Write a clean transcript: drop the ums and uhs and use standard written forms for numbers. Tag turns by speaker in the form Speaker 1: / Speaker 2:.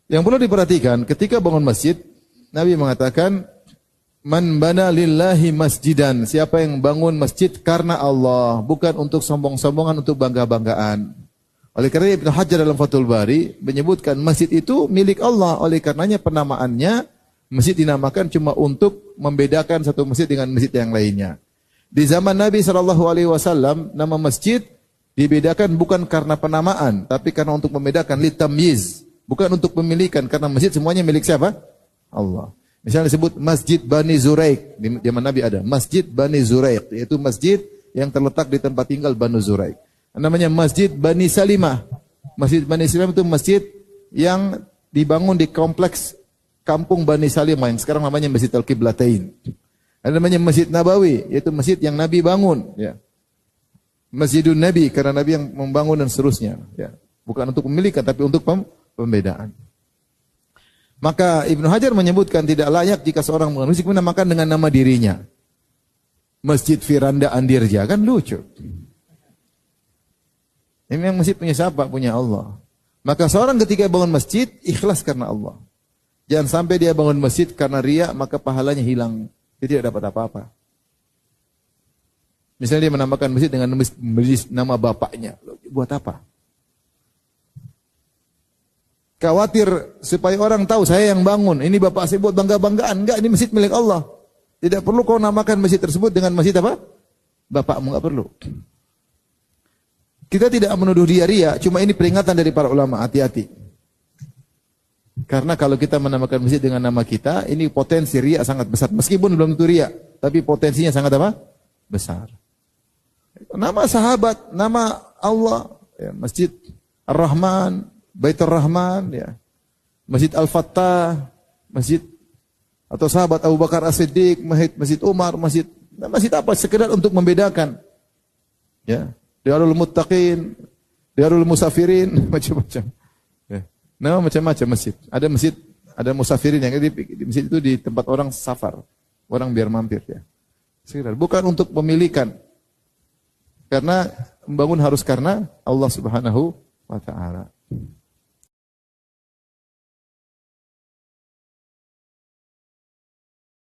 Speaker 1: Yang perlu diperhatikan ketika bangun masjid, Nabi mengatakan, "Man bana lillahi masjidan." Siapa yang bangun masjid karena Allah, bukan untuk sombong-sombongan, untuk bangga-banggaan. Oleh karena Ibnu Hajar dalam Fathul Bari menyebutkan masjid itu milik Allah. Oleh karenanya penamaannya masjid dinamakan cuma untuk membedakan satu masjid dengan masjid yang lainnya. Di zaman Nabi SAW, nama masjid dibedakan bukan karena penamaan, tapi karena untuk membedakan, litamyiz. Bukan untuk pemilikan, karena masjid semuanya milik siapa? Allah. Misalnya disebut Masjid Bani Zuraik. Di zaman Nabi ada Masjid Bani Zuraik, yaitu masjid yang terletak di tempat tinggal Bani Zuraik. Namanya Masjid Bani Salimah. Masjid Bani Salimah itu masjid yang dibangun di kompleks kampung Bani Salimah, yang sekarang namanya Masjid Al-Qiblatain. Ada namanya Masjid Nabawi, yaitu masjid yang Nabi bangun. Ya. Masjidun Nabi, karena Nabi yang membangun dan seterusnya. Ya. Bukan untuk pemilikan, tapi untuk pembedaan. Maka Ibnu Hajar menyebutkan tidak layak jika seorang bangun masjid menamakan dengan nama dirinya. Masjid Firanda Andirja, kan lucu. Ini yang masjid punya siapa? Punya Allah. Maka seorang ketika bangun masjid, ikhlas karena Allah. Jangan sampai dia bangun masjid karena riya, maka pahalanya hilang. Dia tidak dapat apa-apa. Misalnya dia menamakan masjid dengan nama bapaknya. Buat apa? Khawatir supaya orang tahu saya yang bangun. Ini bapak saya buat bangga-banggaan. Enggak, ini masjid milik Allah. Tidak perlu kau namakan masjid tersebut dengan masjid apa? Bapakmu, enggak perlu. Kita tidak menuduh dia ria, cuma ini peringatan dari para ulama, hati-hati. Karena kalau kita menamakan masjid dengan nama kita, ini potensi ria sangat besar. Meskipun belum tentu ria, tapi potensinya sangat apa? Besar. Nama sahabat, nama Allah, ya, Masjid Ar-Rahman, Baitur Rahman, ya. Masjid Al-Fattah, masjid atau sahabat Abu Bakar As-Siddiq, Masjid Umar, masjid apa? Sekedar untuk membedakan. Ya, Darul Muttaqin, Darul Musafirin, macam-macam. Ya. Nama macam-macam masjid. Ada musafirin yang di masjid itu di tempat orang safar, orang biar mampir, ya. Sekedar bukan untuk pemilikan. Karena membangun harus karena Allah Subhanahu wa taala.